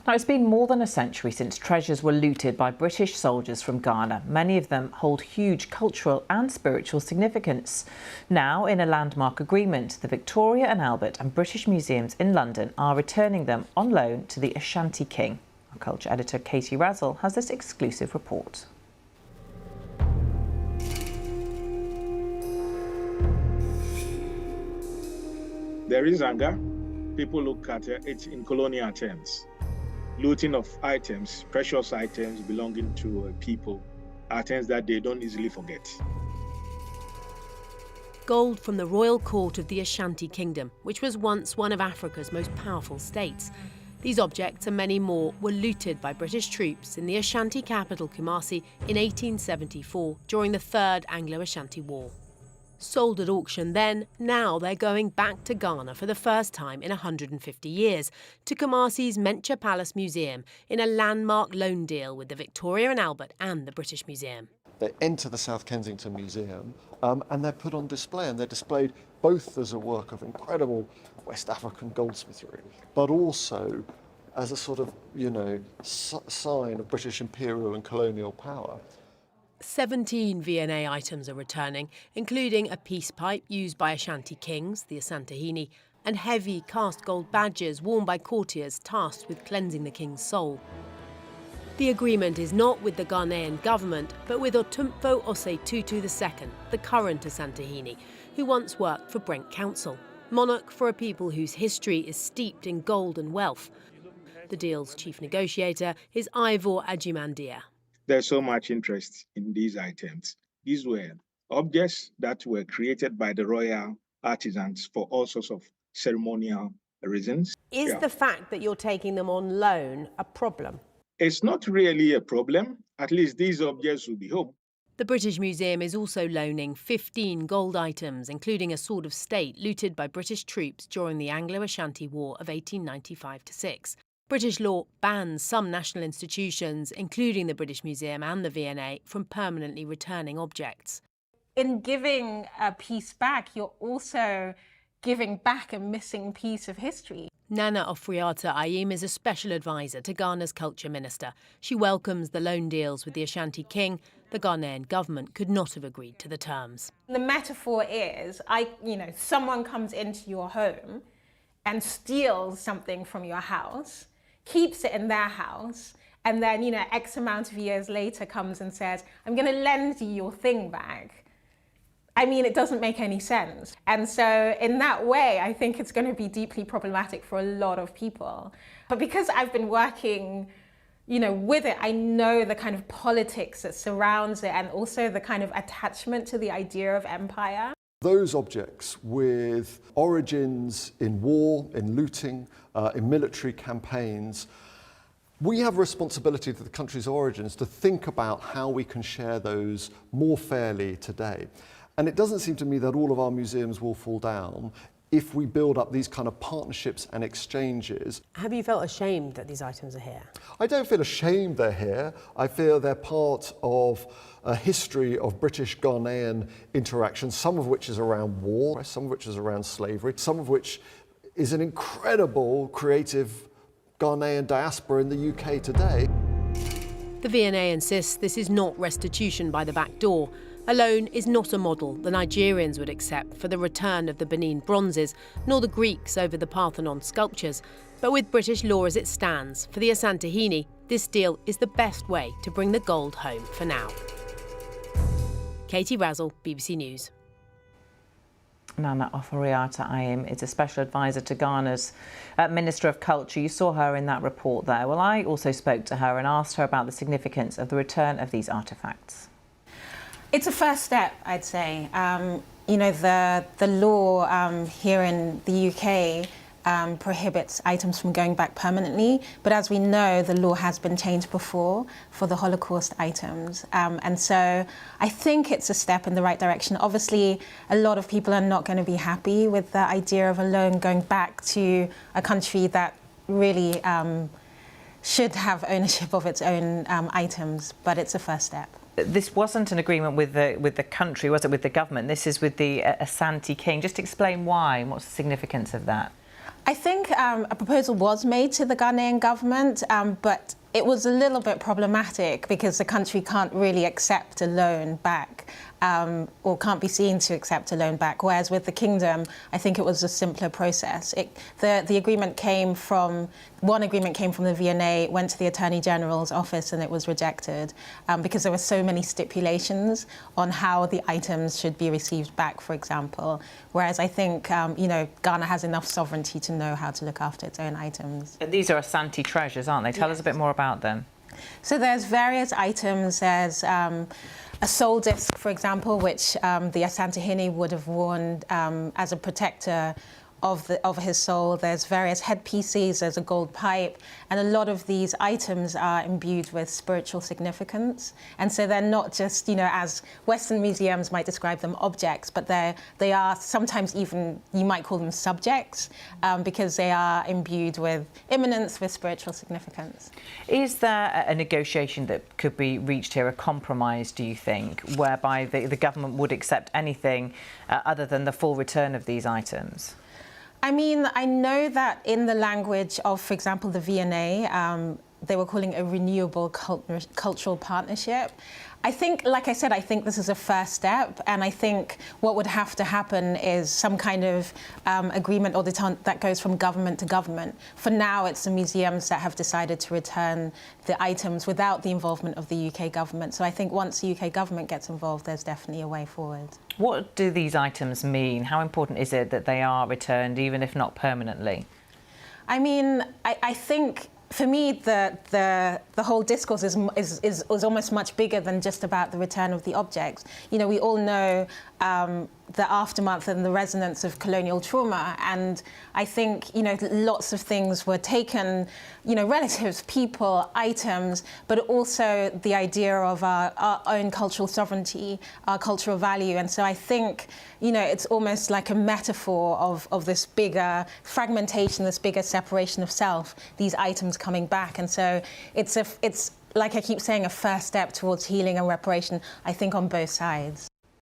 Now, it's been more than a century since treasures were looted by British soldiers from Ghana. Many of them hold huge cultural and spiritual significance. Now, in a landmark agreement, the Victoria and Albert and British Museums in London are returning them on loan to the Ashanti King. Our culture editor Katie Razzle has this exclusive report. There is anger. People look at it in colonial terms. Looting of items, precious items belonging to people, items that they don't easily forget. Gold from the royal court of the Ashanti Kingdom, which was once one of Africa's most powerful states. These objects and many more were looted by British troops in the Ashanti capital Kumasi in 1874 during the Third Anglo-Ashanti War. Sold at auction then, now they're going back to Ghana for the first time in 150 years, to Kumasi's Mencha Palace Museum in a landmark loan deal with the Victoria and Albert and the British Museum. They enter the South Kensington Museum and they're put on display, and they're displayed both as a work of incredible West African goldsmithery, but also as a sort of, sign of British imperial and colonial power. 17 V&A items are returning, including a peace pipe used by Ashanti kings, the Asantehene, and heavy cast gold badges worn by courtiers tasked with cleansing the king's soul. The agreement is not with the Ghanaian government, but with Otumfuo Osei Tutu II, the current Asantehene, who once worked for Brent Council, monarch for a people whose history is steeped in gold and wealth. The deal's chief negotiator is Ivor Ajimandia. There's so much interest in these items. These were objects that were created by the royal artisans for all sorts of ceremonial reasons. Is the fact that you're taking them on loan a problem? It's not really a problem. At least these objects will be home. The British Museum is also loaning 15 gold items, including a sword of state looted by British troops during the Anglo-Ashanti War of 1895-6. British law bans some national institutions, including the British Museum and the V&A, from permanently returning objects. In giving a piece back, you're also giving back a missing piece of history. Nana Ofriata Ayim is a special advisor to Ghana's culture minister. She welcomes the loan deals with the Ashanti King. The Ghanaian government could not have agreed to the terms. The metaphor is, someone comes into your home and steals something from your house, keeps it in their house, and then, X amount of years later comes and says, I'm going to lend you your thing back. I mean, it doesn't make any sense. And so in that way, I think it's going to be deeply problematic for a lot of people. But because I've been working, with it, I know the kind of politics that surrounds it and also the kind of attachment to the idea of empire. Those objects with origins in war, in looting, in military campaigns, we have a responsibility to the country's origins to think about how we can share those more fairly today. And it doesn't seem to me that all of our museums will fall down if we build up these kind of partnerships and exchanges. Have you felt ashamed that these items are here? I don't feel ashamed they're here. I feel they're part of a history of British-Ghanaian interaction, some of which is around war, some of which is around slavery, some of which is an incredible creative Ghanaian diaspora in the UK today. The V&A insists this is not restitution by the back door. A loan is not a model the Nigerians would accept for the return of the Benin bronzes, nor the Greeks over the Parthenon sculptures. But with British law as it stands, for the Asantehene, this deal is the best way to bring the gold home for now. Katie Razzle, BBC News. Nana Ofriata Ayim is a special advisor to Ghana's Minister of Culture. You saw her in that report there. Well, I also spoke to her and asked her about the significance of the return of these artefacts. It's a first step, I'd say. The law here in the UK prohibits items from going back permanently, but as we know, the law has been changed before for the Holocaust items. And so I think it's a step in the right direction. Obviously, a lot of people are not going to be happy with the idea of a loan going back to a country that really should have ownership of its own items, but it's a first step. This wasn't an agreement with the country, was it, with the government? This is with the Asante King. Just explain why and what's the significance of that. I think a proposal was made to the Ghanaian government, but it was a little bit problematic because the country can't really accept a loan back, or can't be seen to accept a loan back. Whereas with the kingdom, I think it was a simpler process. The agreement came from, one agreement came from the V&A, went to the Attorney General's office and it was rejected because there were so many stipulations on how the items should be received back, for example. Whereas I think, Ghana has enough sovereignty to know how to look after its own items. And these are Asante treasures, aren't they? Tell us a bit more about them. So there's various items. There's a soul disc, for example, which the Asantehene would have worn as a protector of his soul. There's various headpieces, there's a gold pipe, and a lot of these items are imbued with spiritual significance. And so they're not just, as Western museums might describe them, objects, but they are sometimes even, you might call them subjects, because they are imbued with immanence, with spiritual significance. Is there a negotiation that could be reached here, a compromise, do you think, whereby the government would accept anything other than the full return of these items? I mean, I know that in the language of, for example, the V&A, they were calling it a renewable cultural partnership. I think, like I said, I think this is a first step, and I think what would have to happen is some kind of agreement or that goes from government to government. For now, it's the museums that have decided to return the items without the involvement of the UK government. So I think once the UK government gets involved, there's definitely a way forward. What do these items mean? How important is it that they are returned, even if not permanently? I mean, I think, for me, the whole discourse is almost much bigger than just about the return of the objects. We all know the aftermath and the resonance of colonial trauma, and I think lots of things were taken, relatives, people, items, but also the idea of our own cultural sovereignty, our cultural value. And so I think it's almost like a metaphor of this bigger fragmentation, this bigger separation of self, these items coming back. And so it's like I keep saying, a first step towards healing and reparation, I think, on both sides.